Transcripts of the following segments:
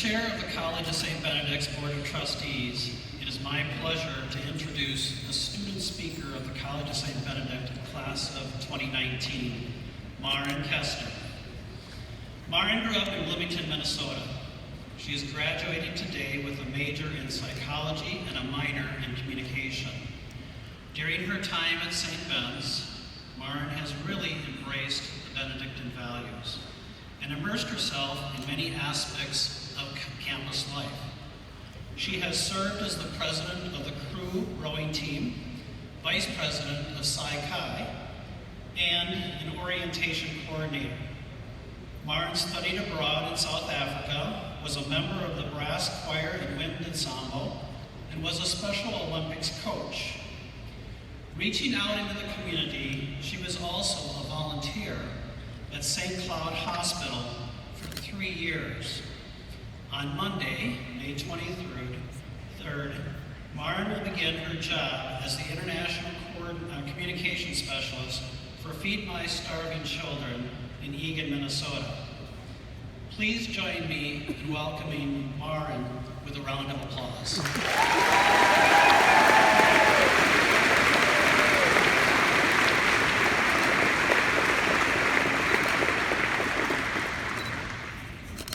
chair of the College of St. Benedict's Board of Trustees, it is my pleasure to introduce the student speaker of the College of St. Benedict class of 2019, Maren Kester. Maren grew up in Bloomington, Minnesota. She is graduating today with a major in psychology and a minor in communication. During her time at St. Ben's, Maren has really embraced the Benedictine values and immersed herself in many aspects of campus life. She has served as the president of the crew rowing team, vice president of Psi Chi, and an orientation coordinator. Maren studied abroad in South Africa, was a member of the brass choir and wind ensemble, and was a Special Olympics coach. Reaching out into the community, she was also a volunteer at St. Cloud Hospital for 3 years. On Monday, May 23rd, Maren will begin her job as the International Communication Specialist for Feed My Starving Children in Eagan, Minnesota. Please join me in welcoming Maren with a round of applause.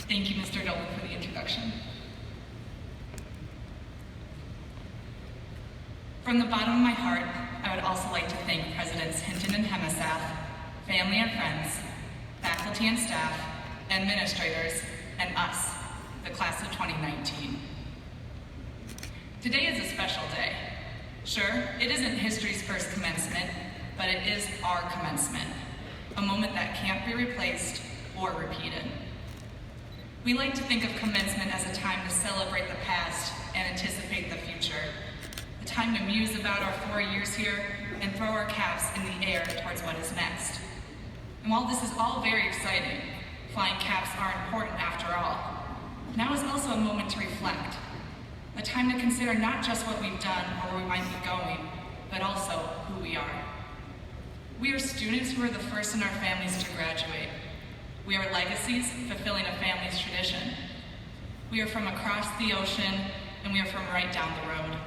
Thank you, Mr. Dolan, for the introduction. From the bottom of my heart, I would also like to thank Presidents Hinton and Hemesaf, family and friends, faculty and staff, administrators, and us, the class of 2019. Today is a special day. Sure, it isn't history's first commencement, but it is our commencement, a moment that can't be replaced or repeated. We like to think of commencement as a time to celebrate the past and anticipate the future, a time to muse about our 4 years here and throw our caps in the air towards what is next. And while this is all very exciting, flying caps are important after all, now is also a moment to reflect, a time to consider not just what we've done or where we might be going, but also who we are. We are students who are the first in our families to graduate. We are legacies fulfilling a family's tradition. We are from across the ocean, and we are from right down the road.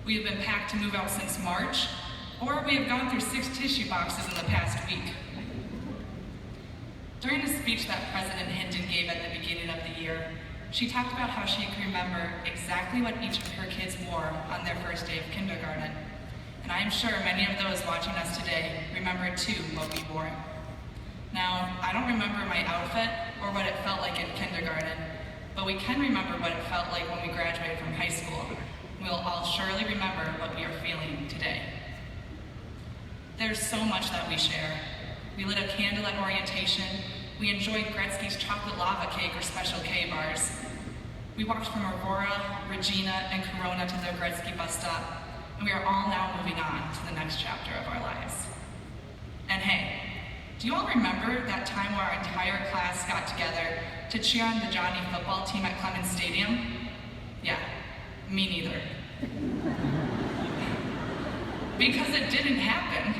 We have been packed to move out since March, or we have gone through 6 tissue boxes in the past week. During a speech that President Hinton gave at the beginning of the year, she talked about how she could remember exactly what each of her kids wore on their first day of kindergarten. And I am sure many of those watching us today remember too what we wore. Now, I don't remember my outfit or what it felt like in kindergarten, but we can remember what it felt like when we graduated from high school. We'll all surely remember what we are feeling today. There's so much that we share. We lit a candle at orientation. We enjoyed Gretzky's chocolate lava cake or Special K bars. We walked from Aurora, Regina, and Corona to the Gretzky bus stop, and we are all now moving on to the next chapter of our lives. And hey, do you all remember that time where our entire class got together to cheer on the Johnny football team at Clemens Stadium? Yeah, me neither. Because it didn't happen.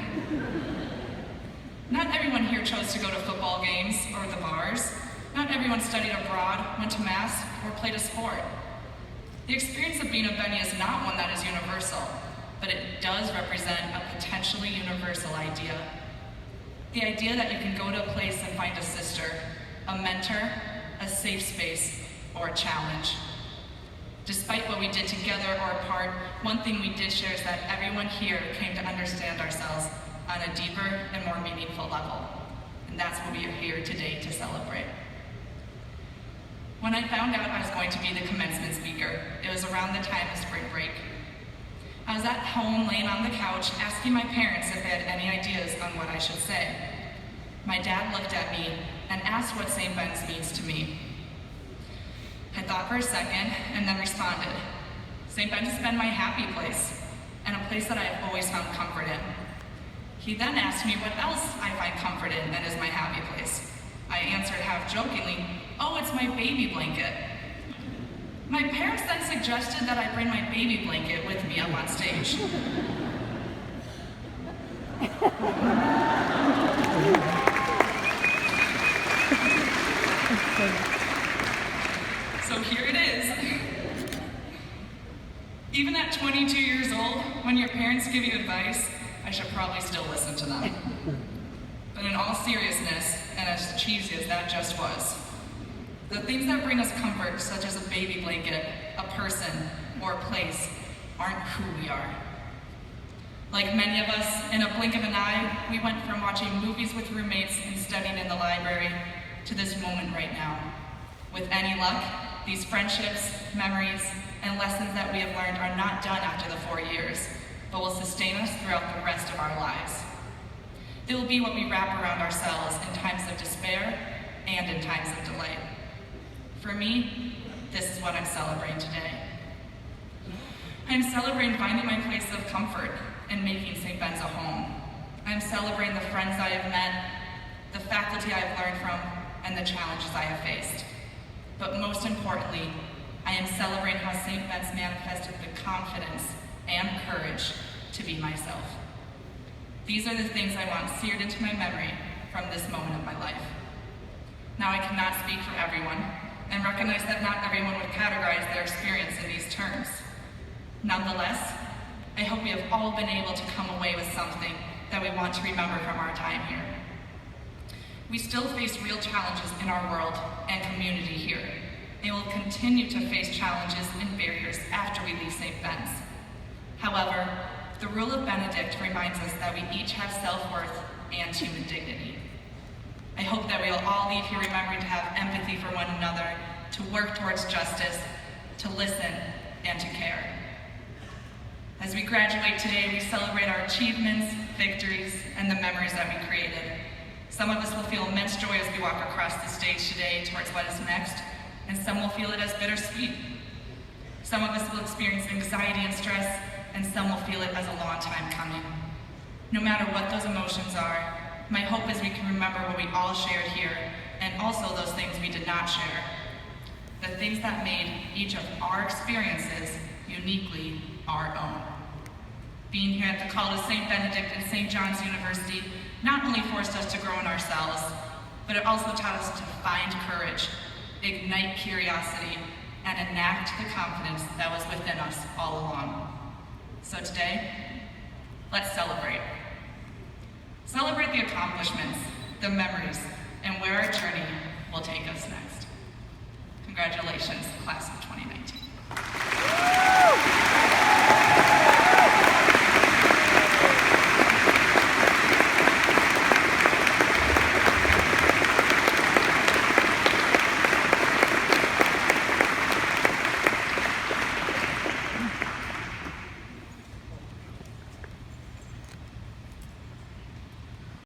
Not everyone here chose to go to football games or the bars. Not everyone studied abroad, went to mass, or played a sport. The experience of being a Benny is not one that is universal, but it does represent a potentially universal idea. The idea that you can go to a place and find a sister, a mentor, a safe space, or a challenge. Despite what we did together or apart, one thing we did share is that everyone here came to understand ourselves on a deeper and more meaningful level. And that's what we are here today to celebrate. When I found out I was going to be the commencement speaker, it was around the time of spring break. I was at home laying on the couch asking my parents if they had any ideas on what I should say. My dad looked at me and asked what St. Ben's means to me. I thought for a second and then responded, St. Ben's has been my happy place and a place that I have always found comfort in. He then asked me what else I find comfort in that is my happy place. I answered half jokingly, oh, it's my baby blanket. My parents then suggested that I bring my baby blanket with me up on stage. parents give you advice, I should probably still listen to them. But in all seriousness, and as cheesy as that just was, the things that bring us comfort, such as a baby blanket, a person, or a place, aren't who we are. Like many of us, in a blink of an eye, we went from watching movies with roommates and studying in the library to this moment right now. With any luck, these friendships, memories, and lessons that we have learned are not done after the 4 years, but will sustain us throughout the rest of our lives. They will be what we wrap around ourselves in times of despair and in times of delight. For me, this is what I'm celebrating today. I'm celebrating finding my place of comfort and making St. Ben's a home. I'm celebrating the friends I have met, the faculty I have learned from, and the challenges I have faced. But most importantly, I am celebrating how St. Ben's manifested the confidence and courage to be myself. These are the things I want seared into my memory from this moment of my life. Now, I cannot speak for everyone, and recognize that not everyone would categorize their experience in these terms. Nonetheless, I hope we have all been able to come away with something that we want to remember from our time here. We still face real challenges in our world and community here, and will continue to face challenges and barriers after we leave St. Ben's. However, the rule of Benedict reminds us that we each have self-worth and human dignity. I hope that we will all leave here remembering to have empathy for one another, to work towards justice, to listen, and to care. As we graduate today, we celebrate our achievements, victories, and the memories that we created. Some of us will feel immense joy as we walk across the stage today towards what is next, and some will feel it as bittersweet. Some of us will experience anxiety and stress, and some will feel it as a long time coming. No matter what those emotions are, my hope is we can remember what we all shared here, and also those things we did not share. The things that made each of our experiences uniquely our own. Being here at the College of St. Benedict and St. John's University not only forced us to grow in ourselves, but it also taught us to find courage, ignite curiosity, and enact the confidence that was within us all along. So today, let's celebrate. Celebrate the accomplishments, the memories, and where our journey will take us next. Congratulations, class of 2019.